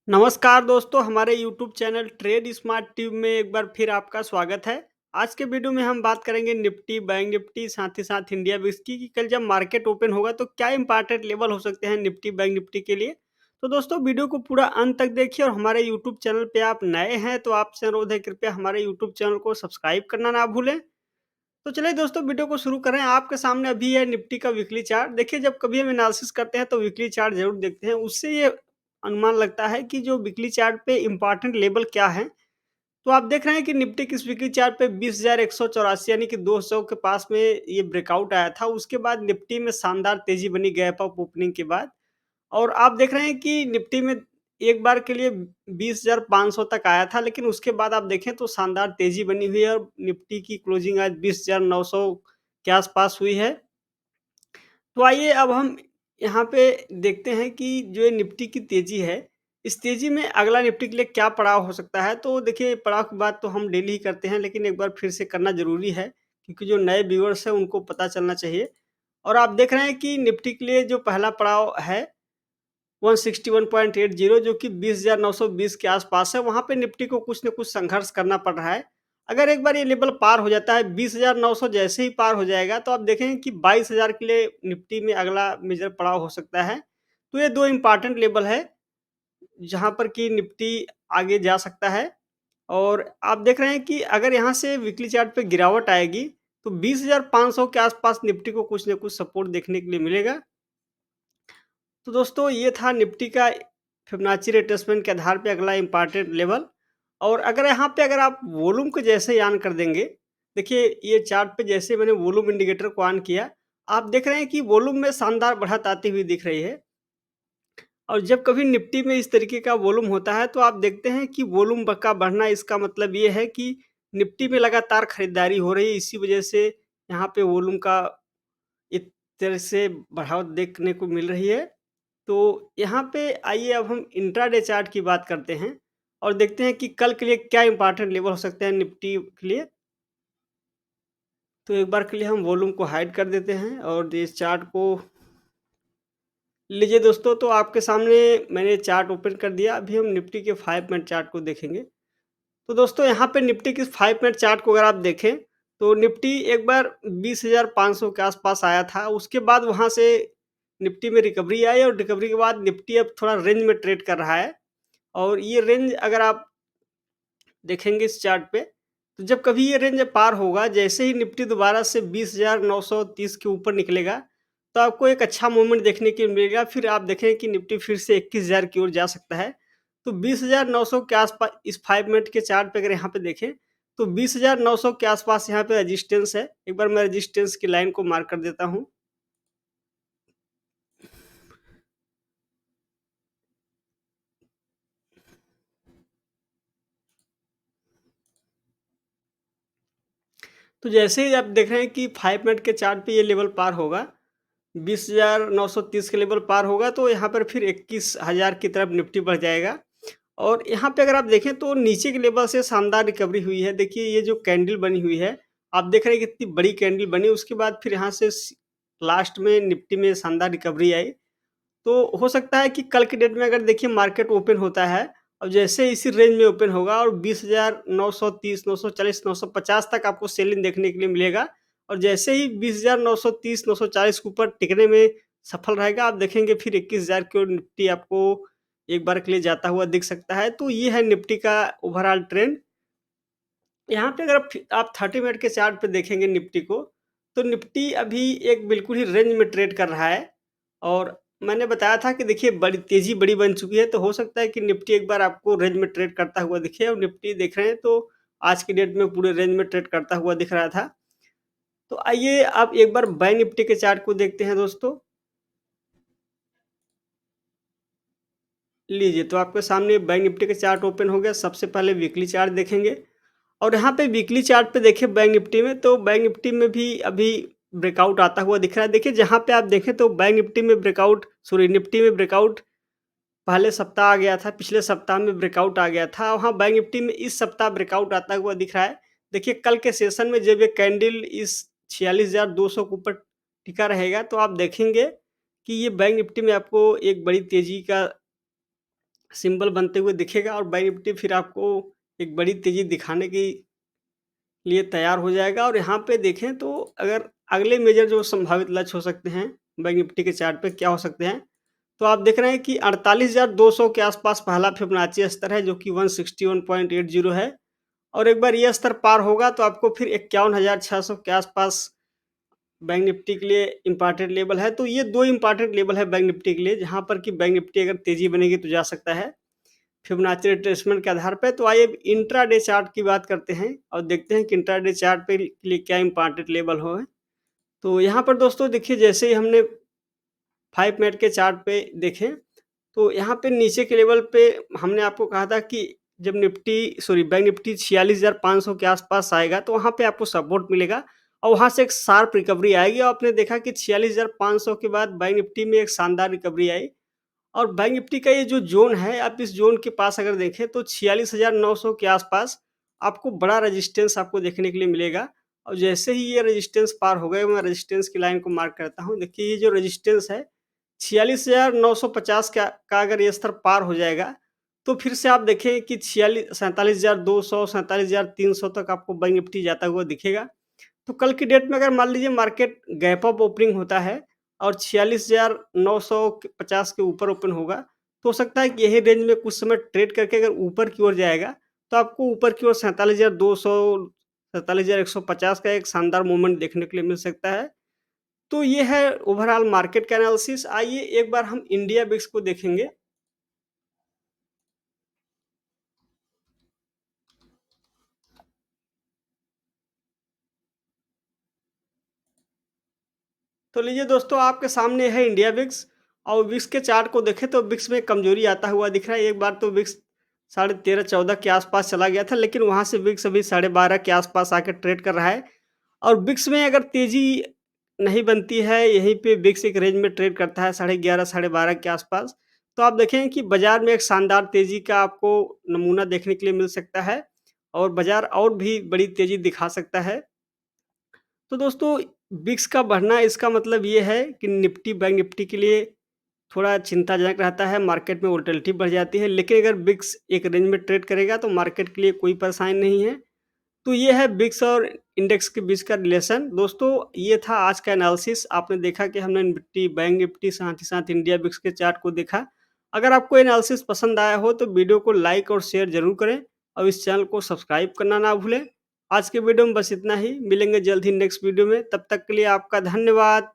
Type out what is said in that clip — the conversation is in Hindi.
नमस्कार दोस्तों, हमारे YouTube channel trade smart tube में एक बार फिर आपका स्वागत है। आज के वीडियो में हम बात करेंगे निफ्टी, बैंक निफ्टी, साथ ही साथ इंडिया बिक्स की कि कल जब मार्केट ओपन होगा तो क्या इंपॉर्टेंट लेवल हो सकते हैं निफ्टी, बैंक निफ्टी के लिए। तो दोस्तों वीडियो को पूरा अंत तक देखिए और हमारे यूट्यूब चैनल पे आप नए हैं तो आपसे अनुरोध है कृपया हमारे यूट्यूब चैनल को सब्सक्राइब करना ना भूलें। तो चलिए दोस्तों वीडियो को शुरू करें। आपके सामने अभी है निफ्टी का वीकली चार्ट। देखिए जब कभी हम एनालिसिस करते हैं तो वीकली चार्ट ज़रूर देखते हैं। उससे ये अनुमान लगता है कि जो वीकली चार्ट पे इम्पोर्टेंट लेवल क्या है। तो आप देख रहे हैं कि निफ्टी किस वीकली चार्ट पे 20,184 यानी कि 200 के पास में ये ब्रेकआउट आया था। उसके बाद निफ्टी में शानदार तेज़ी बनी गैप अप ओपनिंग के बाद। और आप देख रहे हैं कि निफ्टी में एक बार के लिए 20,500 तक आया था, लेकिन उसके बाद आप देखें तो शानदार तेज़ी बनी हुई है और निफ्टी की क्लोजिंग आज 20,900 के आसपास हुई है। तो आइए अब हम यहाँ पे देखते हैं कि जो ये निफ्टी की तेज़ी है, इस तेज़ी में अगला निफ्टी के लिए क्या पड़ाव हो सकता है। तो देखिए पड़ाव की बात तो हम डेली ही करते हैं, लेकिन एक बार फिर से करना ज़रूरी है, क्योंकि जो नए व्यूअर्स हैं उनको पता चलना चाहिए। और आप देख रहे हैं कि निफ्टी के लिए जो पहला पड़ाव है 161.80 जो कि 20,920 के आसपास है, वहाँ पे निफ्टी को कुछ न कुछ संघर्ष करना पड़ रहा है। अगर एक बार ये लेवल पार हो जाता है, 20,900 जैसे ही पार हो जाएगा, तो आप देखेंगे कि 22,000 के लिए निफ्टी में अगला मेजर पड़ाव हो सकता है। तो ये 2 इम्पोर्टेंट लेवल है, जहाँ पर कि निफ्टी आगे जा सकता है। और आप देख रहे हैं कि अगर यहाँ से वीकली चार्ट पे गिरावट आएगी, तो 20,500 के आसपास निफ्टी को कुछ न कुछ सपोर्ट देखने के लिए मिलेगा। तो दोस्तों ये था निफ्टी का फिबोनाची रिट्रेसमेंट के आधार पे अगला इम्पोर्टेंट लेवल। और अगर आप वॉल्यूम को जैसे ही ऑन कर देंगे, देखिए ये चार्ट पे जैसे मैंने वॉल्यूम इंडिकेटर को ऑन किया, आप देख रहे हैं कि वॉल्यूम में शानदार बढ़त आती हुई दिख रही है। और जब कभी निफ्टी में इस तरीके का वॉल्यूम होता है तो आप देखते हैं कि वॉल्यूम का बढ़ना, इसका मतलब ये है कि निफ्टी में लगातार खरीदारी हो रही है। इसी वजह से यहाँ पे वॉल्यूम का एक तरह से बढ़ाव देखने को मिल रही है। तो यहाँ पे आइए अब हम इंट्राडे चार्ट की बात करते हैं और देखते हैं कि कल के लिए क्या इंपॉर्टेंट लेवल हो सकते हैं निफ्टी के लिए। तो एक बार के लिए हम वॉल्यूम को हाइड कर देते हैं और इस चार्ट को लीजिए दोस्तों। तो आपके सामने मैंने चार्ट ओपन कर दिया। अभी हम निफ्टी के 5 मिनट चार्ट को देखेंगे। तो दोस्तों यहाँ पे निफ्टी की 5 मिनट चार्ट को अगर आप देखें, तो निफ्टी एक बार 20,500 के आसपास आया था। उसके बाद वहाँ से निफ्टी में रिकवरी आई और रिकवरी के बाद निफ्टी अब थोड़ा रेंज में ट्रेड कर रहा है। और ये रेंज अगर आप देखेंगे इस चार्ट पे, तो जब कभी ये रेंज पार होगा, जैसे ही निफ्टी दोबारा से 20,930 के ऊपर निकलेगा, तो आपको एक अच्छा मूवमेंट देखने को मिलेगा। फिर आप देखें कि निफ्टी फिर से 21,000 की ओर जा सकता है। तो 20,900 के आसपास इस 5 मिनट के चार्ट पे अगर यहाँ पे देखें, तो 20,900 के आसपास यहाँ पे रेजिस्टेंस है। एक बार मैं रेजिस्टेंस की लाइन को मार्क कर देता हूँ। तो जैसे ही आप देख रहे हैं कि 5 मिनट के चार्ट पे ये लेवल पार होगा, 20,930 के लेवल पार होगा, तो यहाँ पर फिर 21,000 की तरफ निफ्टी बढ़ जाएगा। और यहाँ पे अगर आप देखें तो नीचे के लेवल से शानदार रिकवरी हुई है। देखिए ये जो कैंडल बनी हुई है, आप देख रहे हैं कितनी बड़ी कैंडल बनी। उसके बाद फिर यहाँ से लास्ट में निफ्टी में शानदार रिकवरी आई। तो हो सकता है कि कल के डेट में अगर देखिए मार्केट ओपन होता है और जैसे इसी रेंज में ओपन होगा और 20,930, 940, 950 तक आपको सेलिंग देखने के लिए मिलेगा। और जैसे ही 20,930, 940 के ऊपर टिकने में सफल रहेगा, आप देखेंगे फिर 21,000 की ओर निफ्टी आपको एक बार के लिए जाता हुआ दिख सकता है। तो ये है निफ्टी का ओवरऑल ट्रेंड। यहाँ पे अगर आप 30 मिनट के चार्ट पे देखेंगे निफ्टी को, तो निफ्टी अभी एक बिल्कुल ही रेंज में ट्रेड कर रहा है। और मैंने बताया था कि देखिए बड़ी तेज़ी बड़ी बन चुकी है, तो हो सकता है कि निफ्टी एक बार आपको रेंज में ट्रेड करता हुआ दिखे। और निफ्टी देख रहे हैं तो आज की डेट में पूरे रेंज में ट्रेड करता हुआ दिख रहा था। तो आइए आप एक बार बैंक निफ्टी के चार्ट को देखते हैं दोस्तों। लीजिए तो आपके सामने बैंक निफ्टी का चार्ट ओपन हो गया। सबसे पहले वीकली चार्ट देखेंगे और यहाँ पे वीकली चार्ट पे देखिए बैंक निफ्टी में, तो बैंक निफ्टी में भी अभी ब्रेकआउट आता हुआ दिख रहा है। देखिए जहाँ पे आप देखें तो बैंक निफ्टी में ब्रेकआउट, सॉरी निफ्टी में ब्रेकआउट पहले सप्ताह आ गया था, पिछले सप्ताह में ब्रेकआउट आ गया था। वहाँ बैंक निफ्टी में इस सप्ताह ब्रेकआउट आता हुआ दिख रहा है। देखिए कल के सेशन में जब ये कैंडल इस 46,200 के ऊपर टिका रहेगा, तो आप देखेंगे कि ये बैंक निफ्टी में आपको एक बड़ी तेज़ी का सिंबल बनते हुए दिखेगा और बैंक निफ्टी फिर आपको एक बड़ी तेज़ी दिखाने की लिए तैयार हो जाएगा। और यहाँ पे देखें तो अगर अगले मेजर जो संभावित लक्ष्य हो सकते हैं बैंक निफ्टी के चार्ट पे क्या हो सकते हैं, तो आप देख रहे हैं कि 48,200 के आसपास पहला फिबोनाची स्तर है जो कि 161.80 है। और एक बार ये स्तर पार होगा तो आपको फिर 51,600 के आसपास बैंक निफ्टी के लिए इम्पोर्टेंट लेवल है। तो ये 2 इम्पोर्टेंट लेवल है बैंक निफ्टी के लिए, जहाँ पर कि बैंक निफ्टी अगर तेज़ी बनेगी तो जा सकता है फिबोनाची रिट्रेसमेंट के आधार पे। तो आइए अब इंट्राडे चार्ट की बात करते हैं और देखते हैं कि इंट्राडे चार्ट पे के लिए क्या इम्पोर्टेंट लेवल हो। तो यहाँ पर दोस्तों देखिए, जैसे ही हमने 5 मिनट के चार्ट पे देखें, तो यहाँ पे नीचे के लेवल पे हमने आपको कहा था कि जब बैंक निफ्टी 46,500 के आसपास आएगा तो वहाँ पे आपको सपोर्ट मिलेगा और वहाँ से एक शार्प रिकवरी आएगी। और आपने देखा कि 46,500 के बाद बैंक निफ्टी में एक शानदार रिकवरी आई। और बैंक निफ्टी का ये जो ज़ोन है, आप इस ज़ोन के पास अगर देखें तो 46,900 के आसपास आपको बड़ा रेजिस्टेंस आपको देखने के लिए मिलेगा। और जैसे ही ये रेजिस्टेंस पार हो गए, मैं रेजिस्टेंस की लाइन को मार्क करता हूँ। देखिए, ये जो रेजिस्टेंस है 46,950 का अगर ये स्तर पार हो जाएगा, तो फिर से आप देखें कि 47,200, 47,300 तक आपको बैंक निफ्टी जाता हुआ दिखेगा। तो कल की डेट में अगर मान लीजिए मार्केट गैप अप ओपनिंग होता है और 46,950 के ऊपर ओपन होगा, तो हो सकता है कि यही रेंज में कुछ समय ट्रेड करके अगर ऊपर की ओर जाएगा, तो आपको ऊपर की ओर 47,200, 47,150 का एक शानदार मूवमेंट देखने के लिए मिल सकता है। तो ये है ओवरऑल मार्केट का एनालिसिस। आइए एक बार हम इंडिया बिक्स को देखेंगे। तो लीजिए दोस्तों, आपके सामने है इंडिया विक्स। और विक्स के चार्ट को देखें तो विक्स में कमजोरी आता हुआ दिख रहा है। एक बार तो विक्स 13.5-14 के आसपास चला गया था, लेकिन वहां से विक्स अभी 12.5 के आसपास आकर ट्रेड कर रहा है। और विक्स में अगर तेजी नहीं बनती है, यहीं पे विक्स एक रेंज में ट्रेड करता है 11.5 12.5 के आसपास। तो आप देखें कि बाजार में एक शानदार तेजी का आपको नमूना देखने के लिए मिल सकता है और बाजार और भी बड़ी तेजी दिखा सकता है। तो दोस्तों, विक्स का बढ़ना इसका मतलब ये है कि बैंक निफ्टी के लिए थोड़ा चिंताजनक रहता है, मार्केट में वोलेटिलिटी बढ़ जाती है। लेकिन अगर विक्स एक रेंज में ट्रेड करेगा तो मार्केट के लिए कोई परेशानी नहीं है। तो ये है विक्स और इंडेक्स के बीच का रिलेशन। दोस्तों, ये था आज का एनालिसिस। आपने देखा कि हमने निफ्टी, बैंक निफ्टी, साथ ही साथ इंडिया विक्स के चार्ट को देखा। अगर आपको एनालिसिस पसंद आया हो तो वीडियो को लाइक और शेयर ज़रूर करें और इस चैनल को सब्सक्राइब करना ना भूलें। आज के वीडियो में बस इतना ही। मिलेंगे जल्द ही नेक्स्ट वीडियो में। तब तक के लिए आपका धन्यवाद।